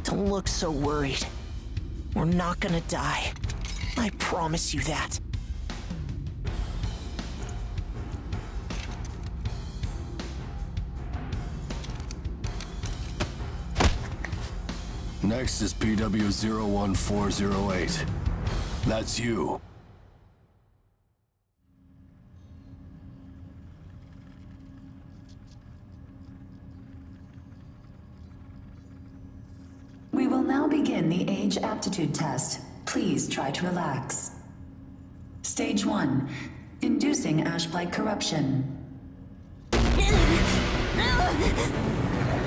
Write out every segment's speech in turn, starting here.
Don't look so worried. We're not gonna die. I promise you that. Next is PW01408. That's you. We will now begin the age aptitude test. Please try to relax. Stage 1. Inducing ash-blight corruption.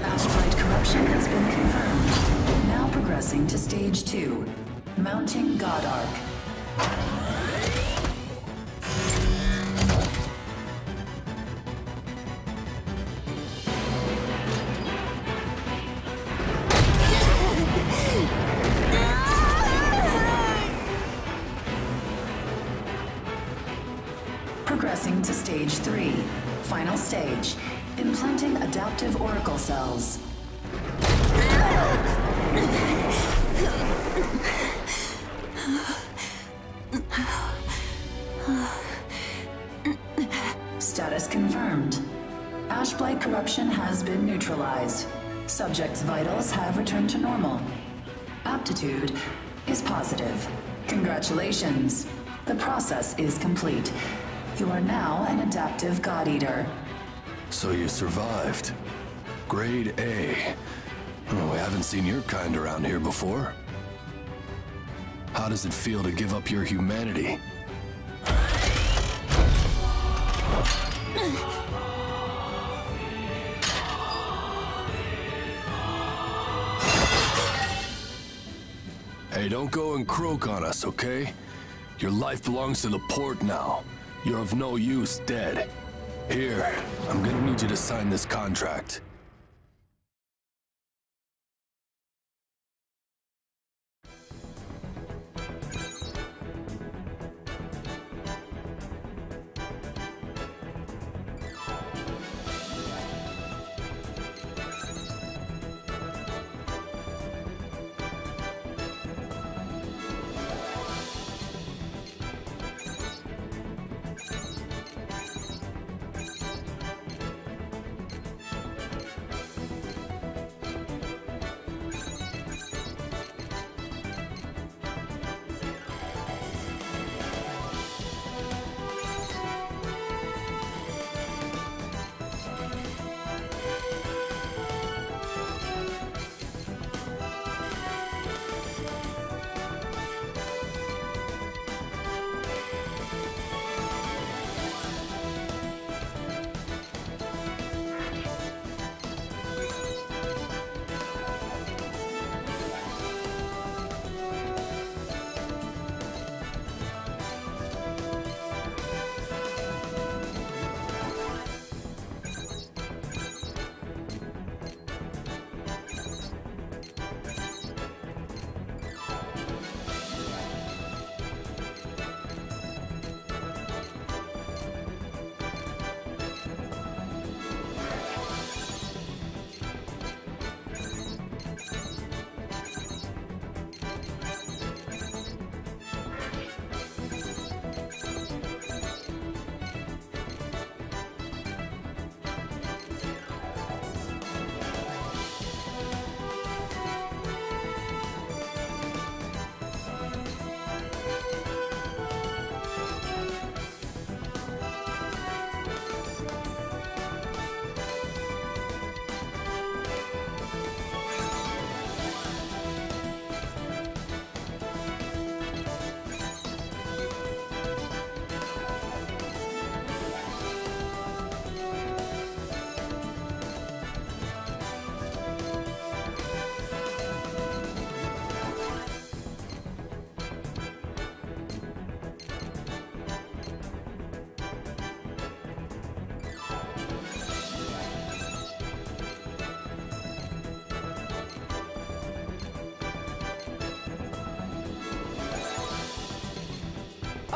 Ash-blight corruption has been confirmed. Now progressing to Stage 2. Mounting God Arc. Progressing to Stage 3. Final stage. Implanting adaptive oracle cells. Status confirmed. Ash-blight corruption has been neutralized. Subject's vitals have returned to normal. Aptitude is positive. Congratulations. The process is complete. You are now an adaptive God Eater. So you survived. Grade A. Oh, we haven't seen your kind around here before. How does it feel to give up your humanity? Hey, don't go and croak on us, okay? Your life belongs to the port now. You're of no use dead. Here, I'm gonna need you to sign this contract.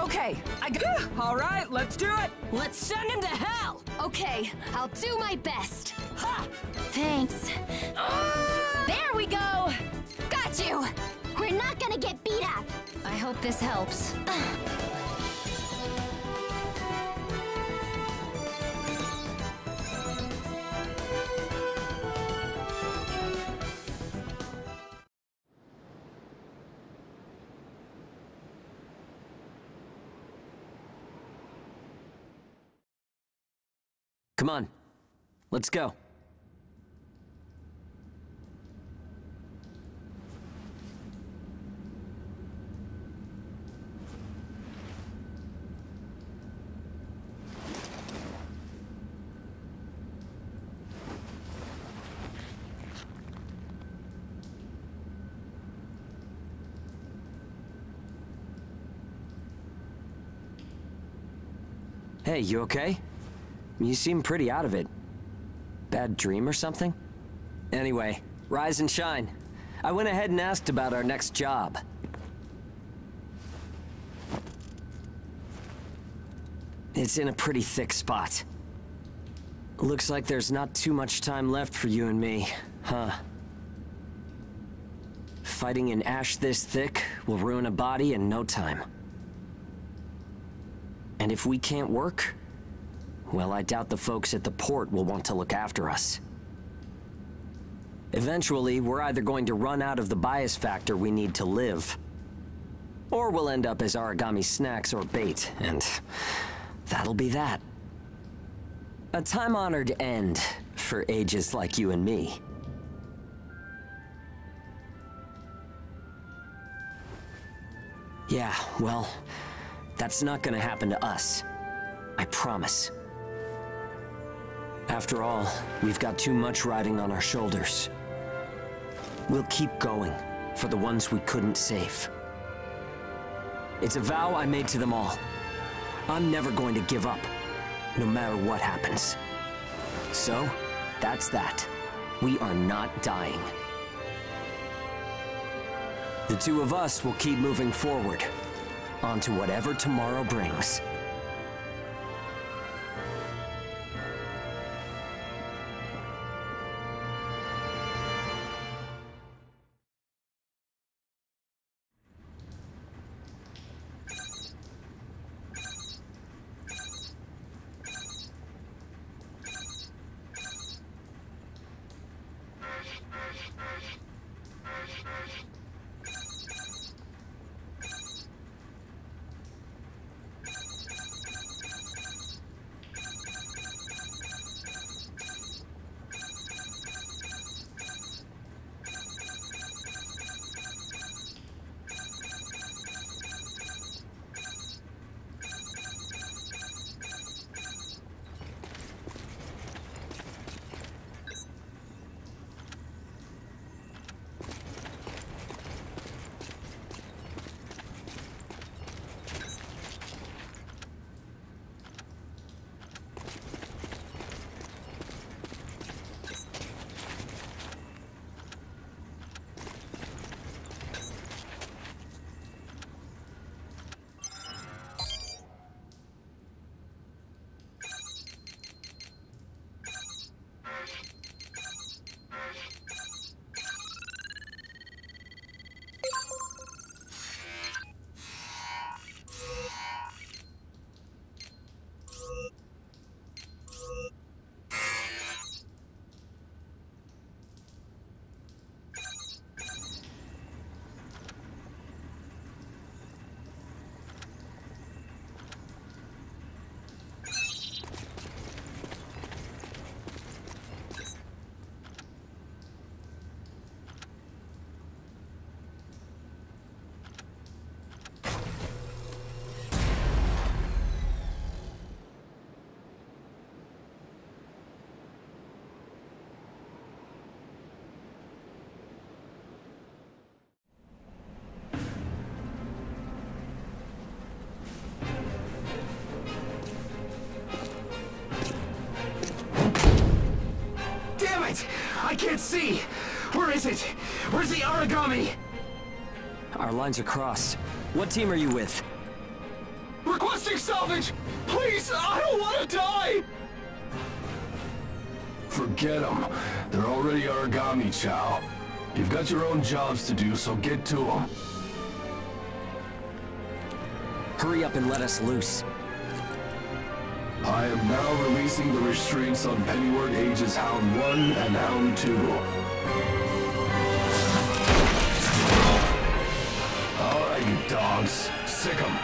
Okay, all right, let's do it. Let's send him to hell! Okay, I'll do my best. Ha! Thanks. There we go! Got you! We're not gonna get beat up. I hope this helps. Come on, let's go. Hey, you okay? You seem pretty out of it. Bad dream or something? Anyway, rise and shine. I went ahead and asked about our next job. It's in a pretty thick spot. Looks like there's not too much time left for you and me, huh? Fighting an ash this thick will ruin a body in no time. And if we can't work, well, I doubt the folks at the port will want to look after us. Eventually, we're either going to run out of the bias factor we need to live, or we'll end up as origami snacks or bait, and that'll be that. A time-honored end for ages like you and me. Yeah, well, that's not gonna happen to us. I promise. After all, we've got too much riding on our shoulders. We'll keep going for the ones we couldn't save. It's a vow I made to them all. I'm never going to give up, no matter what happens. So, that's that. We are not dying. The two of us will keep moving forward, onto whatever tomorrow brings. I can't see! Where is it? Where's the origami? Our lines are crossed. What team are you with? Requesting salvage! Please, I don't want to die! Forget them. They're already origami, Chow. You've got your own jobs to do, so get to them. Hurry up and let us loose. I am now releasing the restraints on Pennyward Ages Hound 1 and Hound 2. Alright, you dogs. Sick 'em.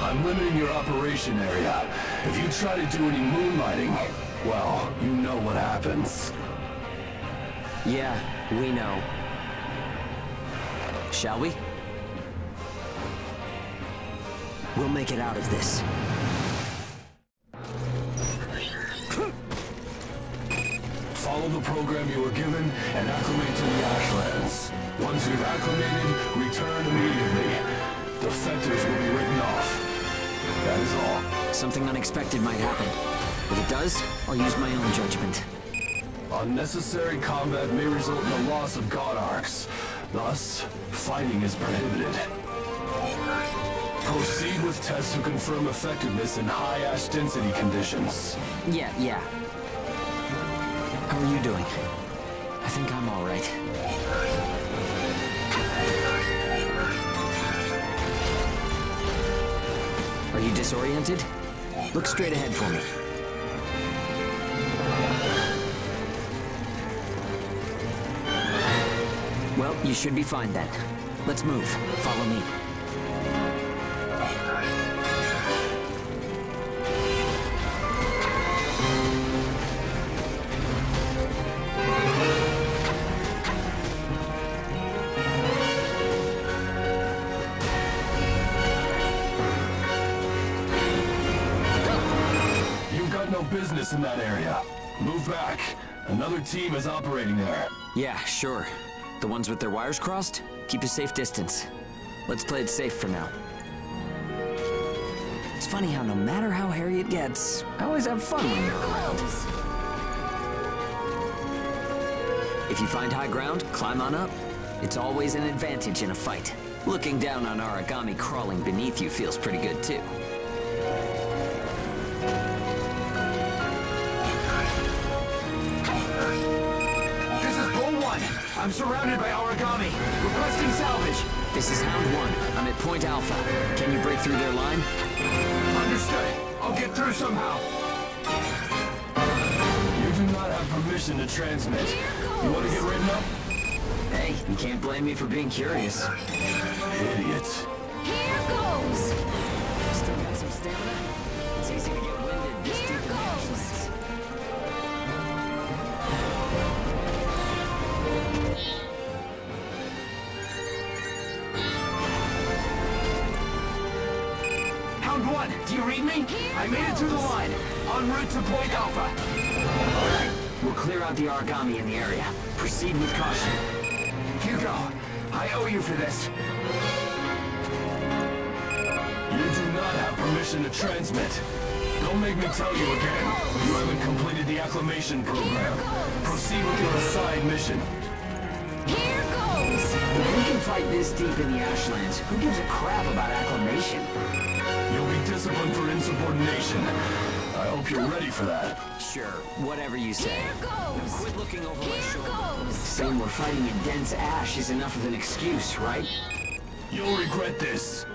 I'm limiting your operation area. If you try to do any moonlighting, well, you know what happens. Yeah, we know. Shall we? We'll make it out of this. Follow the program you were given and acclimate to the Ashlands. Once you've acclimated, return immediately. Defectors will be written off. That is all. Something unexpected might happen. If it does, I'll use my own judgment. Unnecessary combat may result in the loss of god arcs. Thus, fighting is prohibited. Proceed with tests to confirm effectiveness in high ash density conditions. Yeah. How are you doing? I think I'm all right. Are you disoriented? Look straight ahead for me. Well, you should be fine then. Let's move. Follow me. You've got no business in that area. Move back. Another team is operating there. Yeah, sure. The ones with their wires crossed? Keep a safe distance. Let's play it safe for now. It's funny how no matter how hairy it gets, I always have fun when you're around. If you find high ground, climb on up. It's always an advantage in a fight. Looking down on origami crawling beneath you feels pretty good too. I'm surrounded by origami. Requesting salvage. This is Hound 1. I'm at Point Alpha. Can you break through their line? Understood. I'll get through somehow. You do not have permission to transmit. You want to get written up? Hey, you can't blame me for being curious. Idiots. Here goes! Still got some stamina? It's easy to get winded this deep in the Ashlands. Hound 1, do you read me? I made it through the line. En route to Point Alpha. Alright, we'll clear out the origami in the area. Proceed with caution. Hugo, I owe you for this. You do not have permission to transmit. Don't make me tell you again. You haven't completed the acclimation program. Proceed with your assigned mission. Here goes! If we can fight this deep in the Ashlands, who gives a crap about acclimation? You'll be disciplined for insubordination. I hope you're ready for that. Sure, whatever you say. Here goes! Quit looking over my Here shoulder. goes! Saying we're fighting in dense ash is enough of an excuse, right? You'll regret this.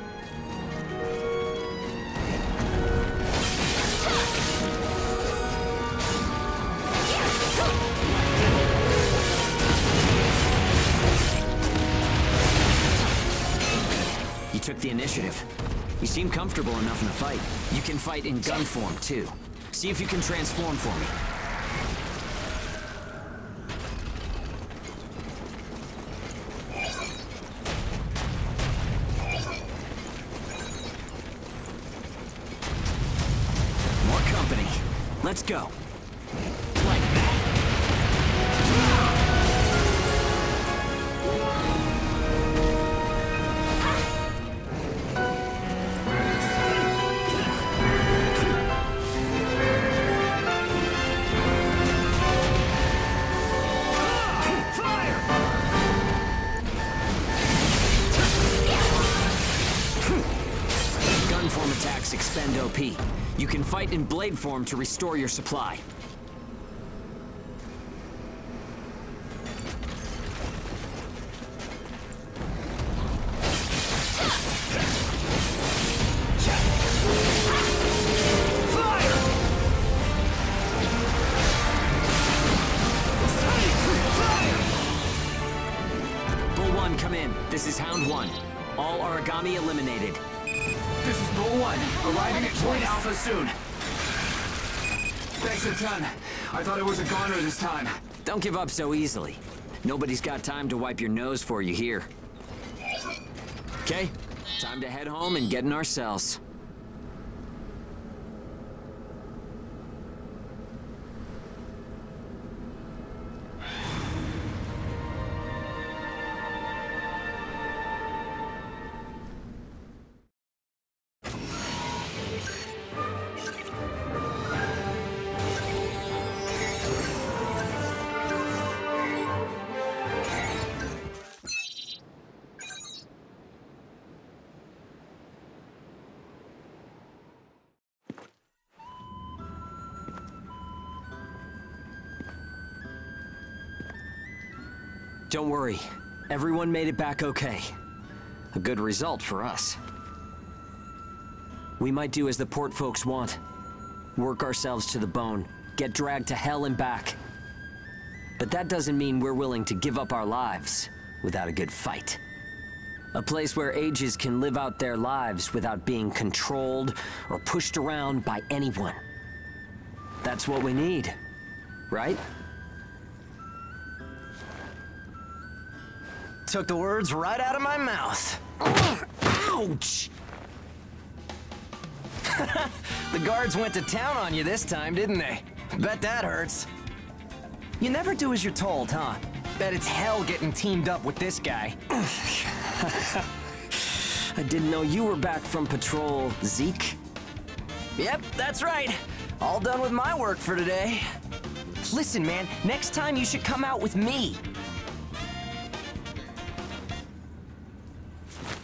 You took the initiative. You seem comfortable enough in the fight. You can fight in gun form, too. See if you can transform for me. More company. Let's go. Like that. You can fight in blade form to restore your supply. Come in. This is Hound 1. All origami eliminated. This is Bull 1, arriving at Point Alpha soon. Thanks a ton. I thought it was a goner this time. Don't give up so easily. Nobody's got time to wipe your nose for you here. Okay, time to head home and get in our cells. Don't worry, everyone made it back okay. A good result for us. We might do as the port folks want. Work ourselves to the bone, get dragged to hell and back. But that doesn't mean we're willing to give up our lives without a good fight. A place where ages can live out their lives without being controlled or pushed around by anyone. That's what we need, right? Took the words right out of my mouth. Ouch! The guards went to town on you this time, didn't they? Bet that hurts. You never do as you're told, huh? Bet it's hell getting teamed up with this guy. I didn't know you were back from patrol, Zeke. Yep, that's right. All done with my work for today. Listen, man, next time you should come out with me.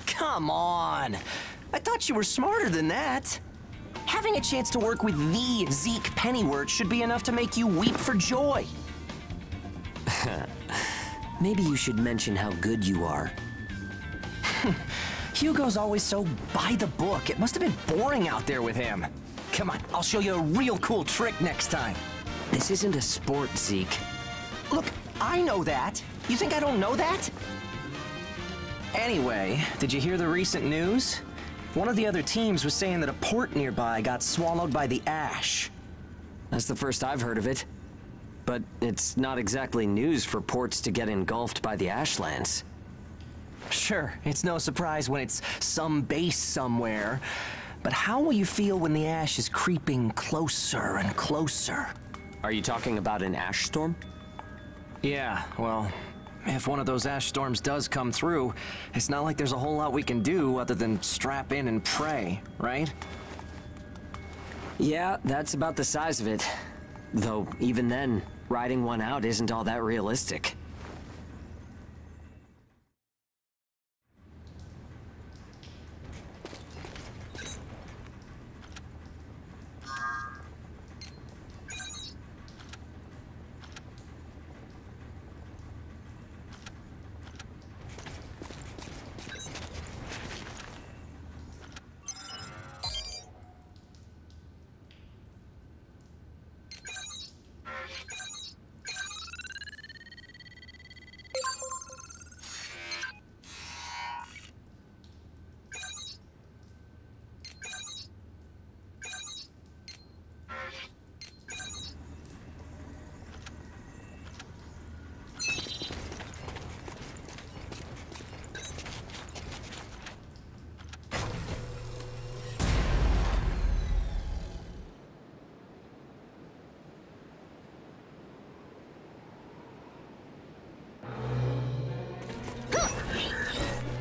Come on. I thought you were smarter than that. Having a chance to work with the Zeke Pennyworth should be enough to make you weep for joy. Maybe you should mention how good you are. Hugo's always so by the book. It must have been boring out there with him. Come on, I'll show you a real cool trick next time. This isn't a sport, Zeke. Look, I know that. You think I don't know that? Anyway, did you hear the recent news? One of the other teams was saying that a port nearby got swallowed by the ash. That's the first I've heard of it. But it's not exactly news for ports to get engulfed by the ashlands. Sure, it's no surprise when it's some base somewhere. But how will you feel when the ash is creeping closer and closer? Are you talking about an ash storm? Yeah, well, if one of those ash storms does come through, it's not like there's a whole lot we can do other than strap in and pray, right? Yeah, that's about the size of it. Though, even then, riding one out isn't all that realistic.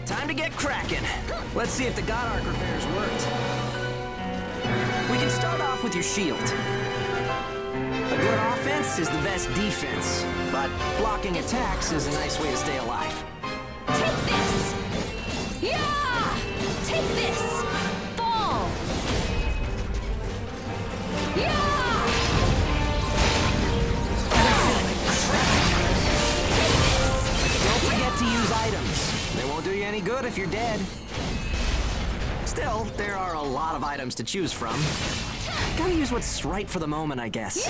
Time to get cracking. Let's see if the God Arc repairs worked. We can start off with your shield. A good offense is the best defense, but blocking attacks is a nice way to stay alive. Take this! Yeah! Take this! Fall! Don't forget to use items. They won't do you any good if you're dead. Still, there are a lot of items to choose from. Gotta use what's right for the moment, I guess.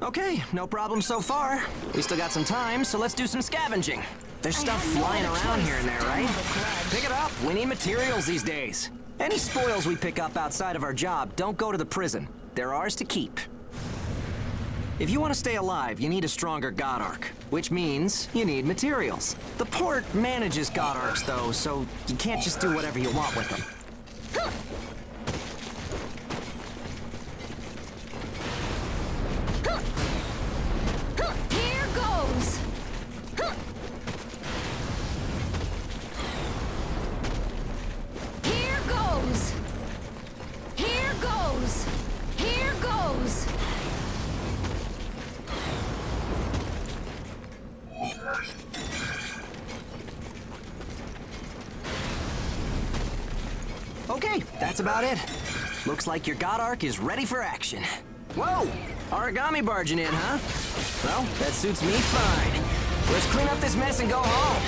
Okay, no problem so far. We still got some time, so let's do some scavenging. There's stuff flying around here and there, right? Pick it up. We need materials these days. Any spoils we pick up outside of our job don't go to the prison. They're ours to keep. If you want to stay alive, you need a stronger God Arc, which means you need materials. The port manages God Arcs, though, so you can't just do whatever you want with them. Here goes! Here goes! Here goes! Here goes! Okay, that's about it. Looks like your God Arc is ready for action. Whoa! Origami barging in, huh? Well, that suits me fine. Let's clean up this mess and go home.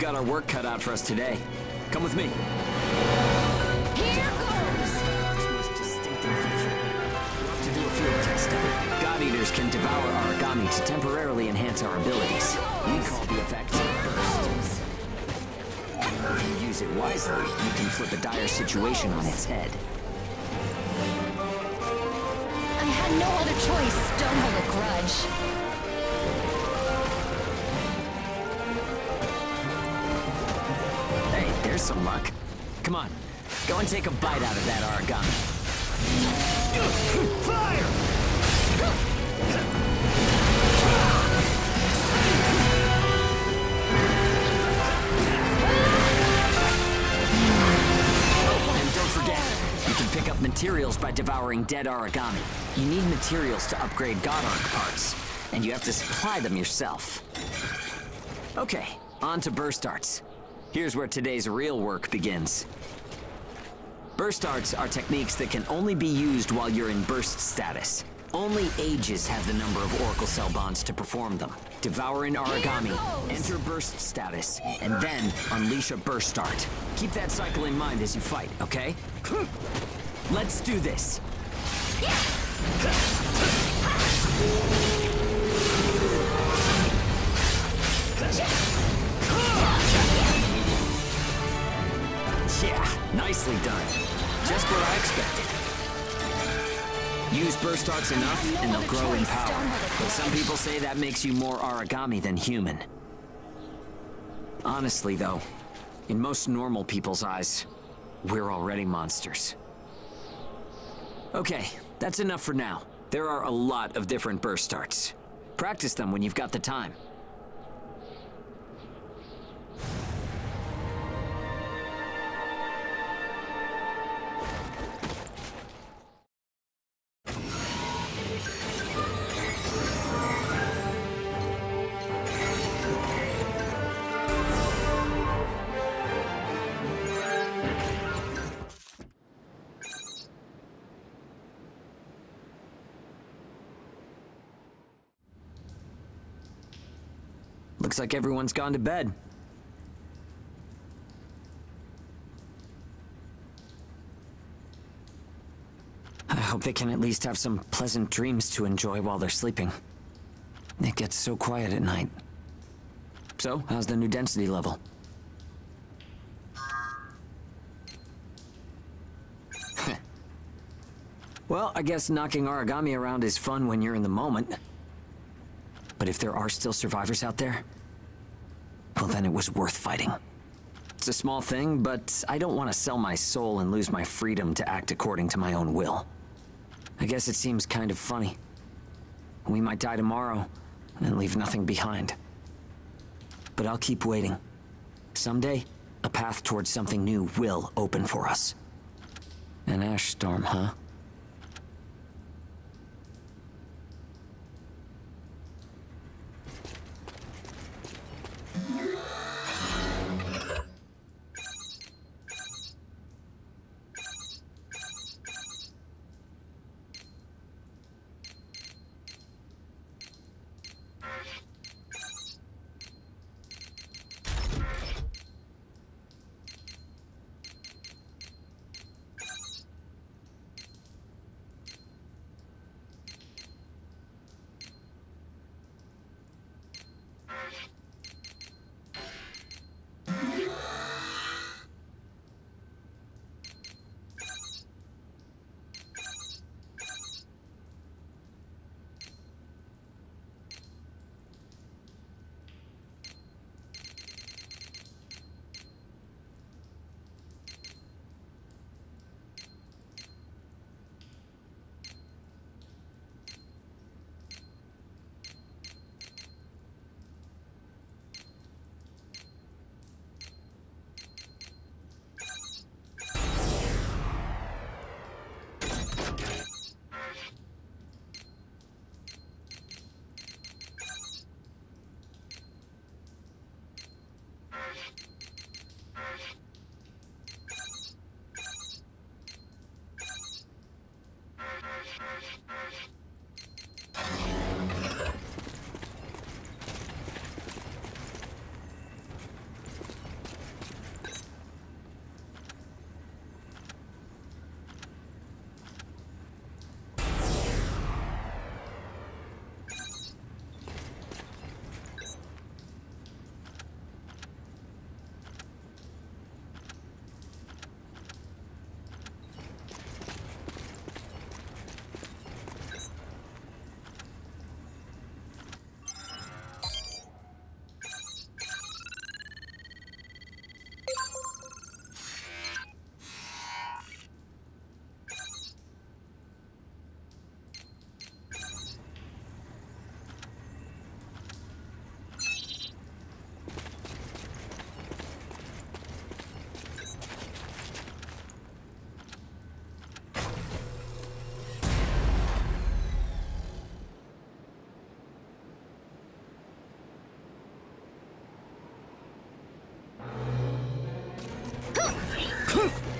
got our work cut out for us today. Come with me. Here goes! Most distinctive feature. We'll have to do a field test of it. God Eaters can devour origami to temporarily enhance our abilities. We call the effect burst. If you use it wisely, you can flip a dire situation on its head. I had no other choice. Don't hold a grudge. Hey, there's some luck. Come on, go and take a bite out of that origami. Fire! And don't forget, you can pick up materials by devouring dead origami. You need materials to upgrade God Arc parts, and you have to supply them yourself. Okay, on to burst arts. Here's where today's real work begins. Burst arts are techniques that can only be used while you're in burst status. Only Ages have the number of Oracle Cell bonds to perform them. Devour an origami, enter burst status, and then unleash a burst art. Keep that cycle in mind as you fight, okay? Let's do this. Yeah, nicely done. Just what I expected. Use burst arts enough, and they'll grow in power. But some people say that makes you more origami than human. Honestly, though, in most normal people's eyes, we're already monsters. Okay, that's enough for now. There are a lot of different burst arts. Practice them when you've got the time. Looks like everyone's gone to bed. I hope they can at least have some pleasant dreams to enjoy while they're sleeping. It gets so quiet at night. So, how's the new density level? Well, I guess knocking origami around is fun when you're in the moment. But if there are still survivors out there, well, then it was worth fighting. It's a small thing, but I don't want to sell my soul and lose my freedom to act according to my own will. I guess it seems kind of funny. We might die tomorrow and leave nothing behind. But I'll keep waiting. Someday, a path towards something new will open for us. An ash storm, huh?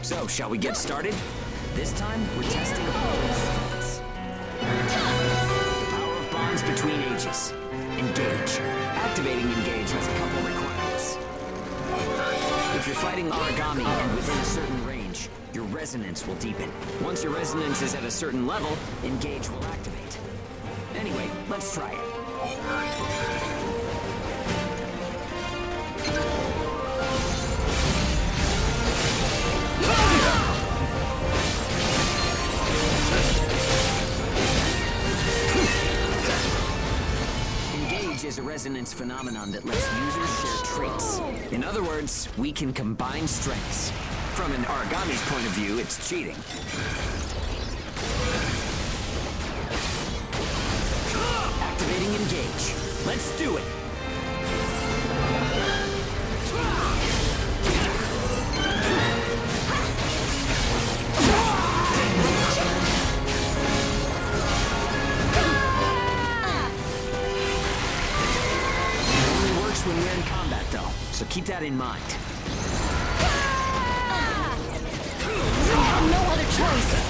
So, shall we get started? This time, we're testing the power of bonds between ages. Engage. Activating Engage has a couple requirements. If you're fighting origami and within a certain range, your resonance will deepen. Once your resonance is at a certain level, Engage will activate. Anyway, let's try it. Engage is a resonance phenomenon that lets users share traits. In other words, we can combine strengths. From an origami's point of view, it's cheating. Activating Engage. Let's do it! When we're in combat, though, so keep that in mind. We have no other choice.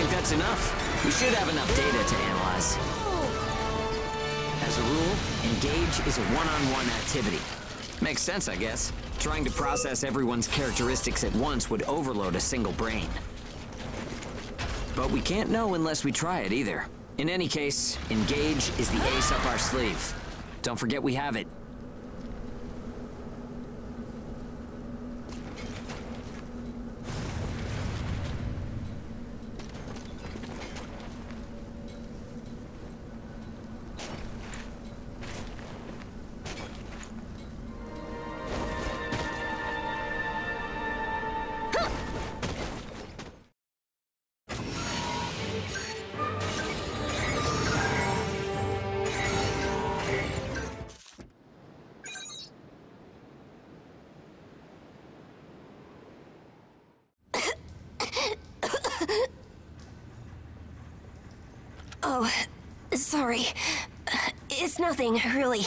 That's enough. We should have enough data to analyze. As a rule, Engage is a one-on-one activity. Makes sense, I guess. Trying to process everyone's characteristics at once would overload a single brain. But we can't know unless we try it either. In any case, Engage is the ace up our sleeve. Don't forget we have it. Oh, sorry. It's nothing, really.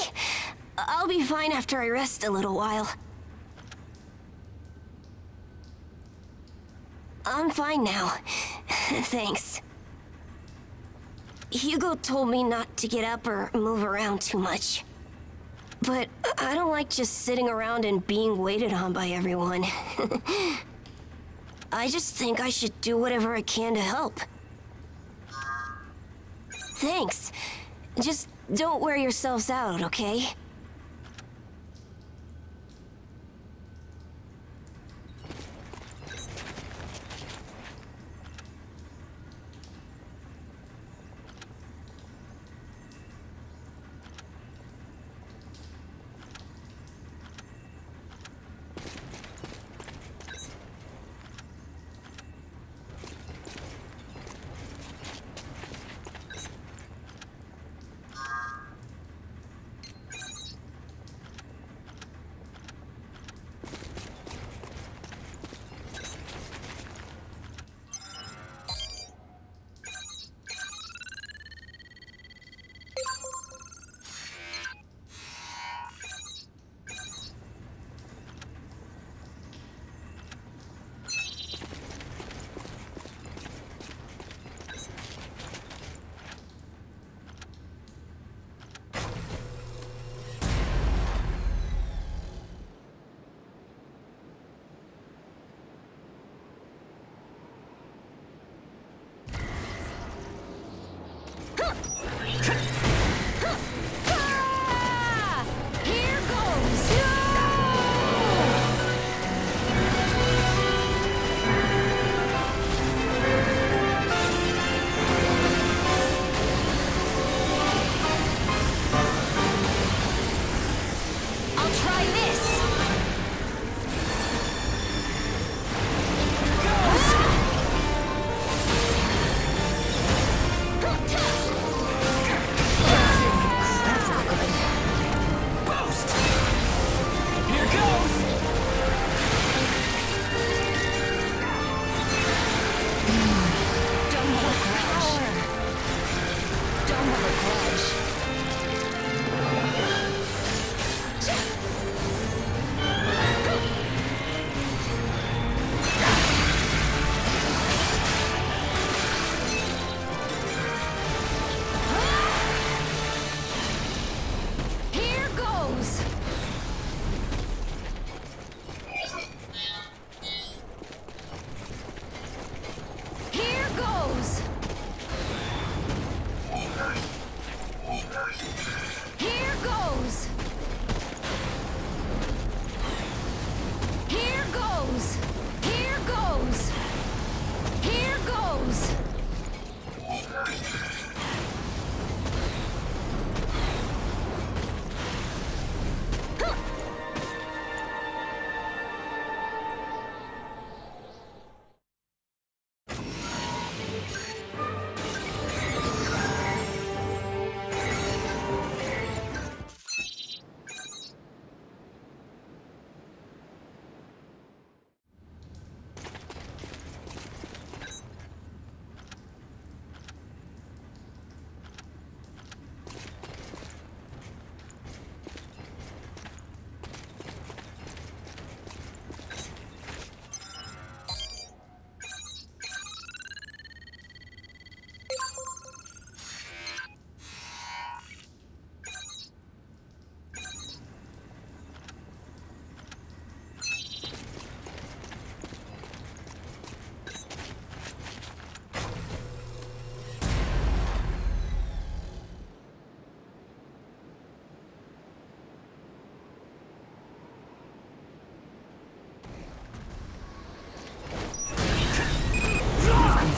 I'll be fine after I rest a little while. I'm fine now. Thanks. Hugo told me not to get up or move around too much. But I don't like just sitting around and being waited on by everyone. I just think I should do whatever I can to help. Thanks. Just don't wear yourselves out, okay?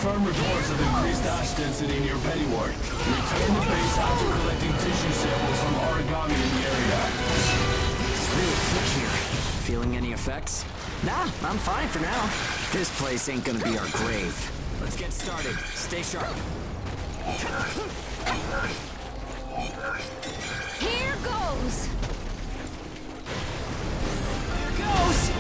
confirmed reports of increased ash density near Pennyward. Return to base after collecting tissue samples from origami in the area. It's really thick here. Feeling any effects? Nah, I'm fine for now. This place ain't gonna be our grave. Let's get started. Stay sharp. Here goes! Here goes!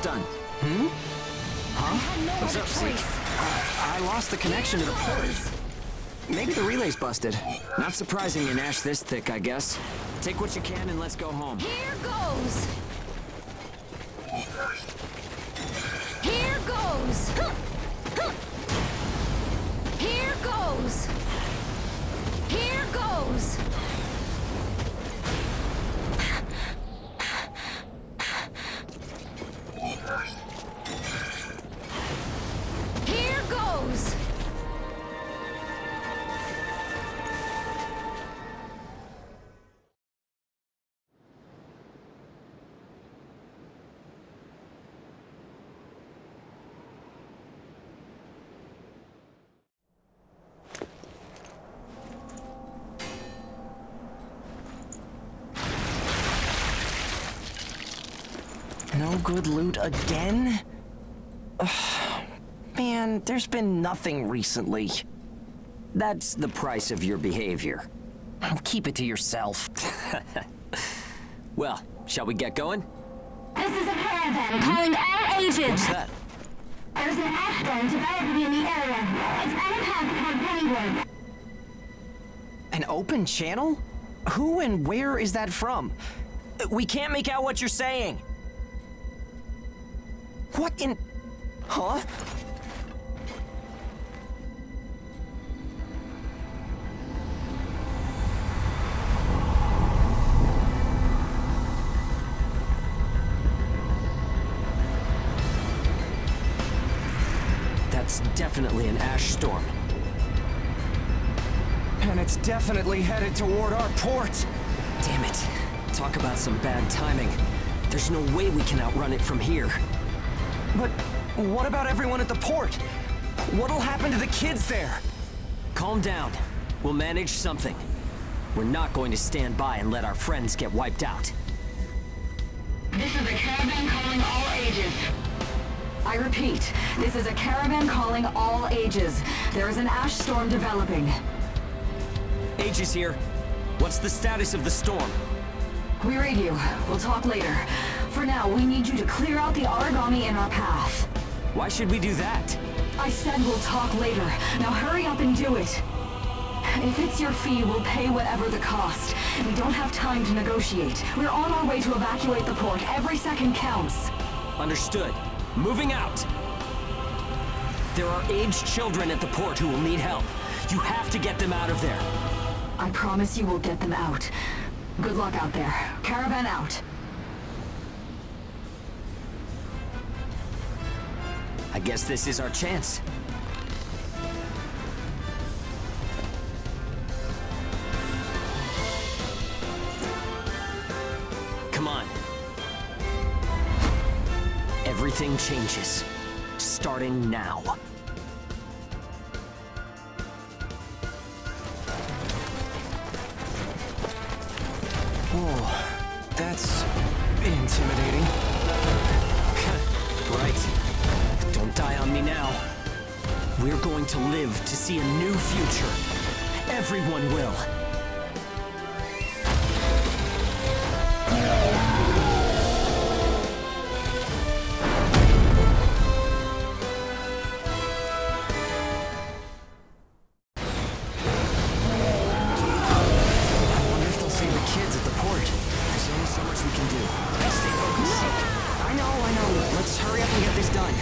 Done. What's up, Zeke? I lost the connection to the port. Maybe the relay's busted. Not surprising in ash this thick, I guess. Take what you can and let's go home. Here goes! Here goes! Here goes! Here goes! Here goes! No good loot again? Ugh, man, there's been nothing recently. That's the price of your behavior. Keep it to yourself. Well, shall we get going? This is a caravan calling all ages. What's that? There's an ash storm developing in the area. It's on a path toward Pennyward. An open channel? Who and where is that from? We can't make out what you're saying. What in... Huh? That's definitely an ash storm. And it's definitely headed toward our port. Damn it. Talk about some bad timing. There's no way we can outrun it from here. But what about everyone at the port? What'll happen to the kids there? Calm down. We'll manage something. We're not going to stand by and let our friends get wiped out. This is a caravan calling all ages. I repeat, this is a caravan calling all ages. There is an ash storm developing. Aegis here. What's the status of the storm? We read you. We'll talk later. For now, we need you to clear out the origami in our path. Why should we do that? I said we'll talk later. Now hurry up and do it. If it's your fee, we'll pay whatever the cost. We don't have time to negotiate. We're on our way to evacuate the port. Every second counts. Understood. Moving out! There are aged children at the port who will need help. You have to get them out of there. I promise you we'll get them out. Good luck out there. Caravan out. I guess this is our chance. Come on. Everything changes. Starting now. Whoa, that's intimidating. Right. Don't die on me now. We're going to live to see a new future. Everyone will. Let's hurry up and get this done.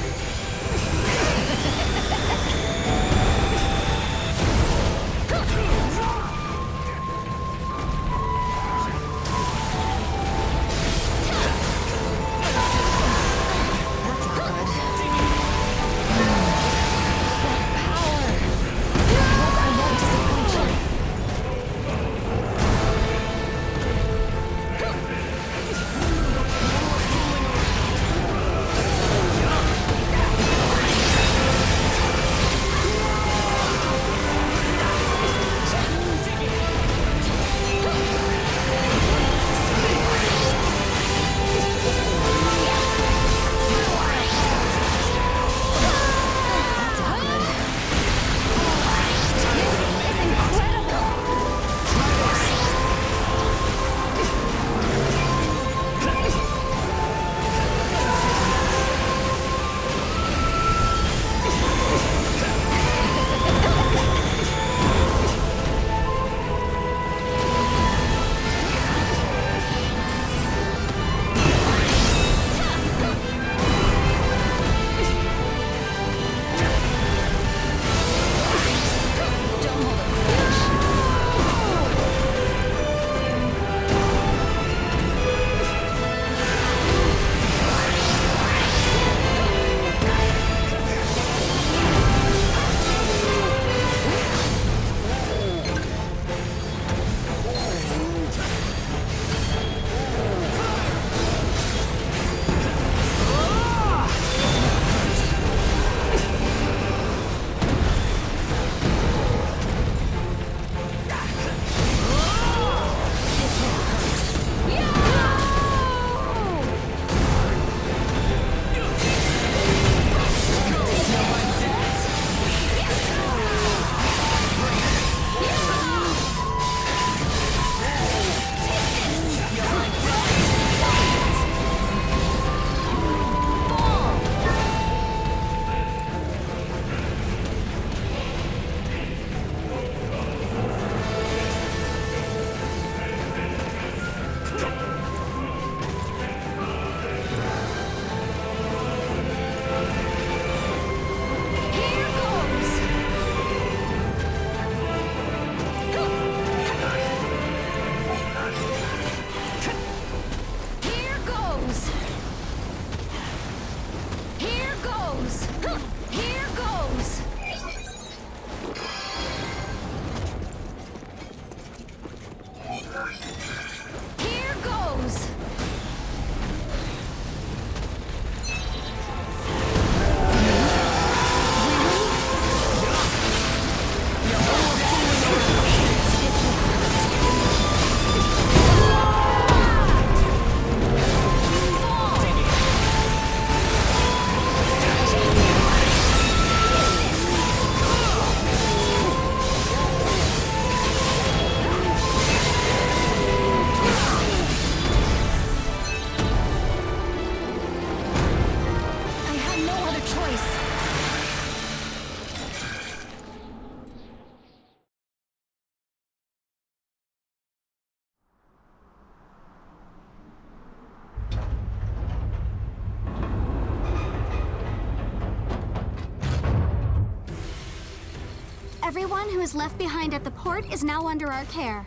Everyone who is left behind at the port is now under our care.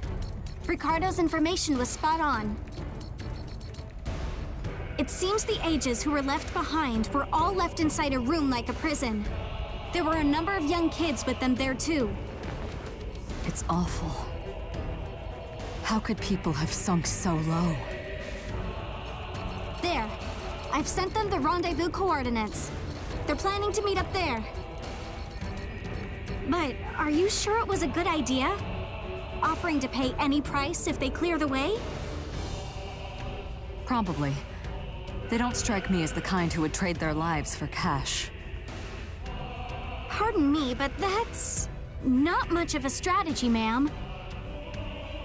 Ricardo's information was spot on. It seems the Ages who were left behind were all left inside a room like a prison. There were a number of young kids with them there too. It's awful. How could people have sunk so low? There. I've sent them the rendezvous coordinates. They're planning to meet up there. But are you sure it was a good idea? Offering to pay any price if they clear the way? Probably. They don't strike me as the kind who would trade their lives for cash. Pardon me, but that's not much of a strategy, ma'am.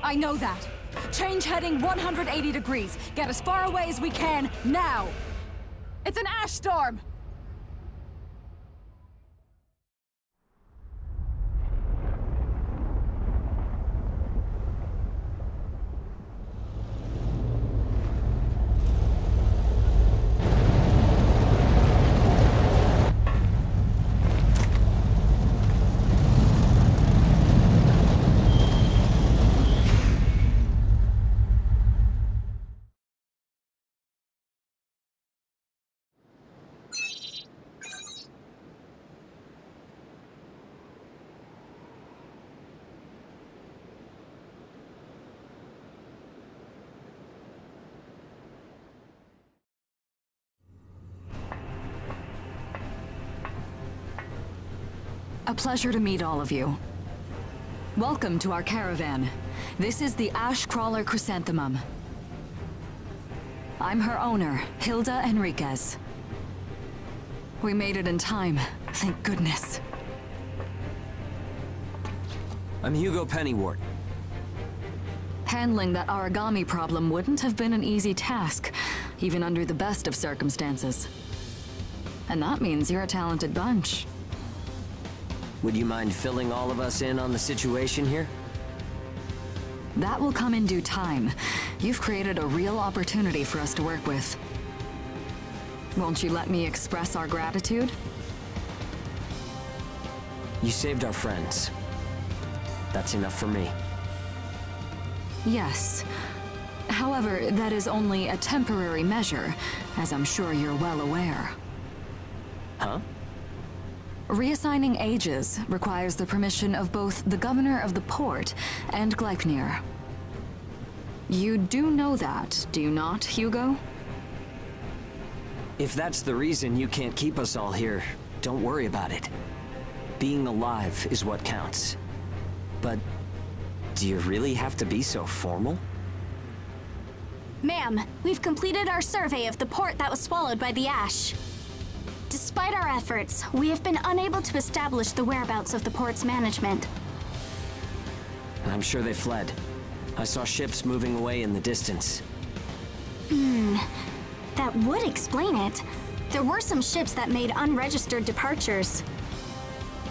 I know that. Change heading 180 degrees. Get as far away as we can, now! It's an ash storm! A pleasure to meet all of you. Welcome to our caravan. This is the Ash Crawler Chrysanthemum. I'm her owner, Hilda Enriquez. We made it in time, thank goodness. I'm Hugo Pennywort. Handling that origami problem wouldn't have been an easy task, even under the best of circumstances. And that means you're a talented bunch. Would you mind filling all of us in on the situation here? That will come in due time. You've created a real opportunity for us to work with. Won't you let me express our gratitude? You saved our friends. That's enough for me. Yes. However, that is only a temporary measure, as I'm sure you're well aware. Huh? Reassigning Ages requires the permission of both the governor of the port and Gleipnir. You do know that, do you not, Hugo? If that's the reason you can't keep us all here, don't worry about it. Being alive is what counts. But do you really have to be so formal? Ma'am, we've completed our survey of the port that was swallowed by the ash. Despite our efforts, we have been unable to establish the whereabouts of the port's management. I'm sure they fled. I saw ships moving away in the distance. That would explain it. There were some ships that made unregistered departures.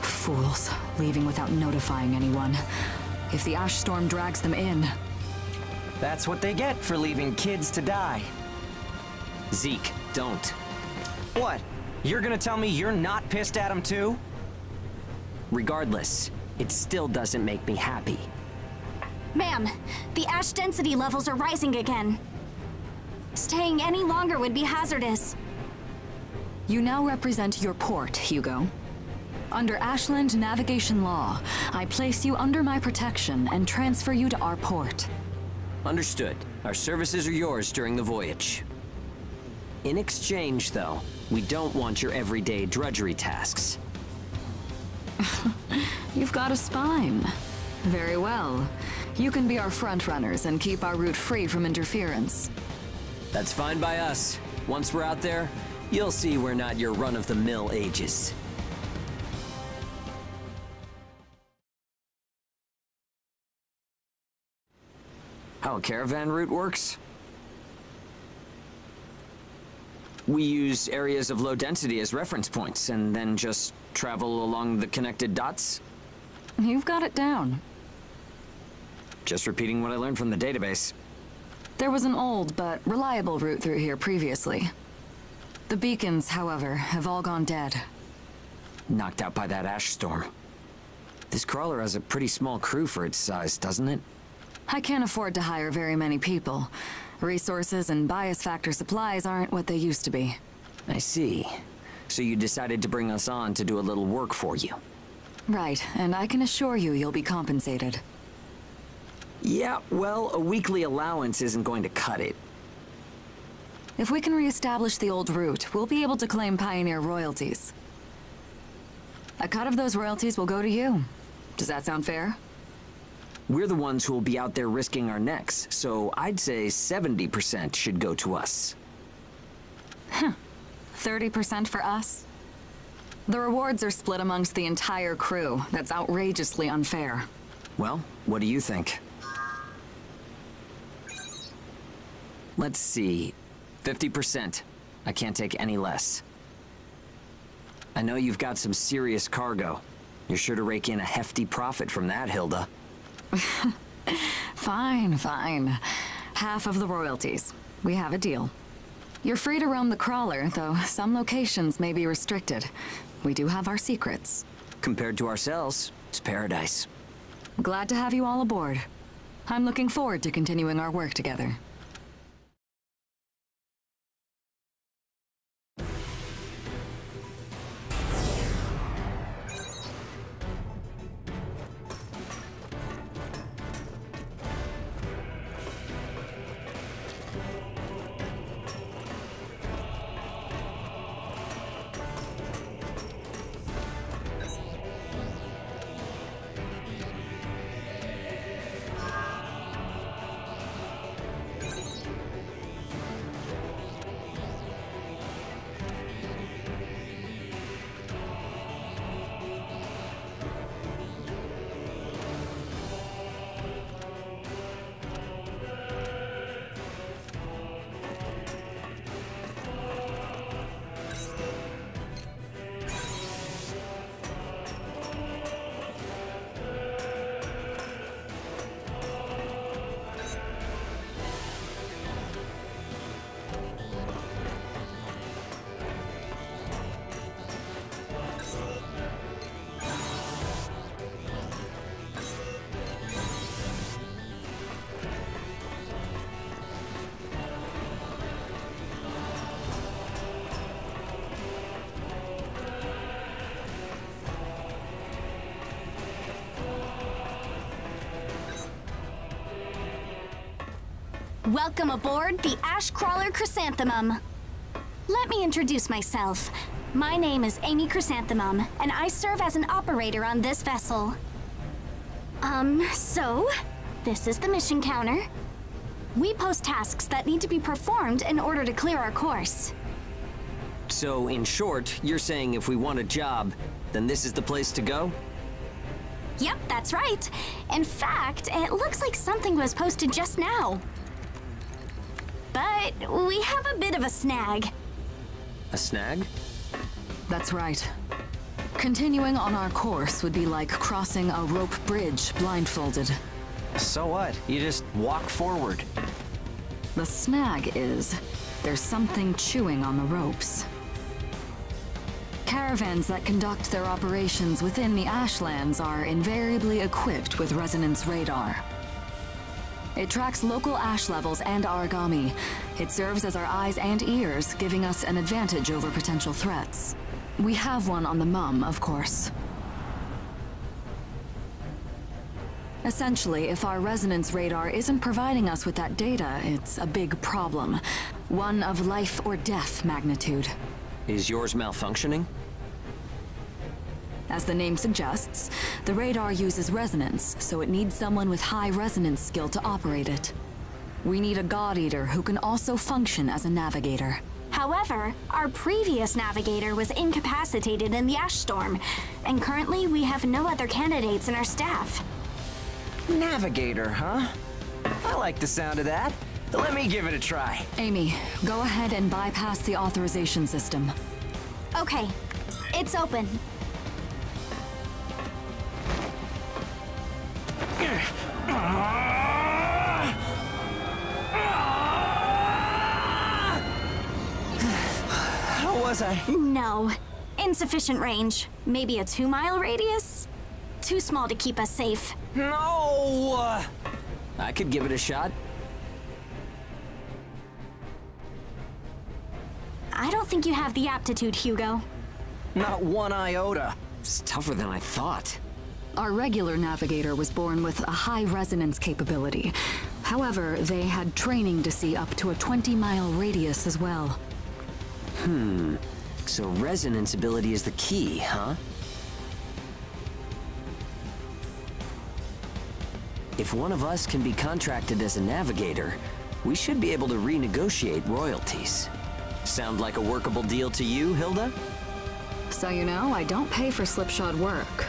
Fools, leaving without notifying anyone. If the ash storm drags them in... That's what they get for leaving kids to die. Zeke, don't. What? You're gonna tell me you're not pissed at him too? Regardless, it still doesn't make me happy. Ma'am, the ash density levels are rising again. Staying any longer would be hazardous. You now represent your port, Hugo. Under Ashland navigation law, I place you under my protection and transfer you to our port. Understood. Our services are yours during the voyage. In exchange, though, we don't want your everyday drudgery tasks. You've got a spine. Very well. You can be our front runners and keep our route free from interference. That's fine by us. Once we're out there, you'll see we're not your run-of-the-mill Ages. How a caravan route works? We use areas of low density as reference points, and then just travel along the connected dots? You've got it down. Just repeating what I learned from the database. There was an old but reliable route through here previously. The beacons, however, have all gone dead. Knocked out by that ash storm. This crawler has a pretty small crew for its size, doesn't it? I can't afford to hire very many people. Resources and bias factor supplies aren't what they used to be. I see. So you decided to bring us on to do a little work for you. Right, and I can assure you you'll be compensated. Yeah, well, a weekly allowance isn't going to cut it. If we can reestablish the old route, we'll be able to claim Pioneer royalties. A cut of those royalties will go to you. Does that sound fair? We're the ones who will be out there risking our necks, so I'd say 70% should go to us. 30% for us? The rewards are split amongst the entire crew. That's outrageously unfair. Well, what do you think? Let's see. 50%. I can't take any less. I know you've got some serious cargo. You're sure to rake in a hefty profit from that, Hilda. Fine, fine. Half of the royalties. We have a deal. You're free to roam the crawler, though some locations may be restricted. We do have our secrets. Compared to ourselves, it's paradise. Glad to have you all aboard. I'm looking forward to continuing our work together. Welcome aboard the Ash Crawler Chrysanthemum. Let me introduce myself. My name is Amy Chrysanthemum, and I serve as an operator on this vessel. So, this is the mission counter. We post tasks that need to be performed in order to clear our course. So, in short, you're saying if we want a job, then this is the place to go? Yep, that's right. In fact, it looks like something was posted just now. But we have a bit of a snag. A snag? That's right. Continuing on our course would be like crossing a rope bridge blindfolded. So what? You just walk forward. The snag is, there's something chewing on the ropes. Caravans that conduct their operations within the Ashlands are invariably equipped with resonance radar. It tracks local ash levels and origami. It serves as our eyes and ears, giving us an advantage over potential threats. We have one on the Mum, of course. Essentially, if our resonance radar isn't providing us with that data, it's a big problem. One of life or death magnitude. Is yours malfunctioning? As the name suggests, the radar uses resonance, so it needs someone with high resonance skill to operate it. We need a God Eater who can also function as a navigator. However, our previous navigator was incapacitated in the ash storm, and currently we have no other candidates in our staff. Navigator, huh? I like the sound of that. Let me give it a try. Amy, go ahead and bypass the authorization system. Okay, it's open. How was I? No. Insufficient range. Maybe a 2-mile radius? too small to keep us safe. No! I could give it a shot. I don't think you have the aptitude, Hugo. Not one iota. It's tougher than I thought. Our regular navigator was born with a high resonance capability. However, they had training to see up to a 20-mile radius as well. So resonance ability is the key, huh? If one of us can be contracted as a navigator, we should be able to renegotiate royalties. Sound like a workable deal to you, Hilda? So you know, I don't pay for slipshod work.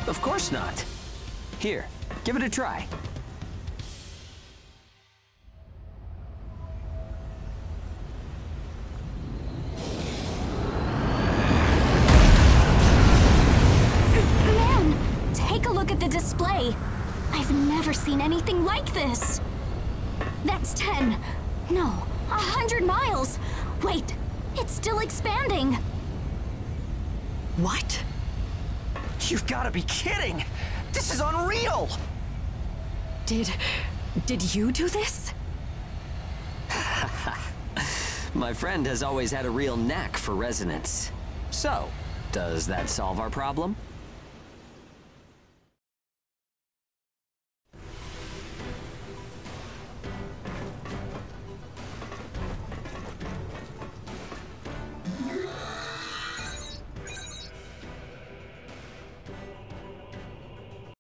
Of course not. Here, give it a try. Man, take a look at the display. I've never seen anything like this. That's 10. No, 100 miles. Wait, it's still expanding. What? You've got to be kidding! This is unreal! Did you do this? My friend has always had a real knack for resonance. So, does that solve our problem?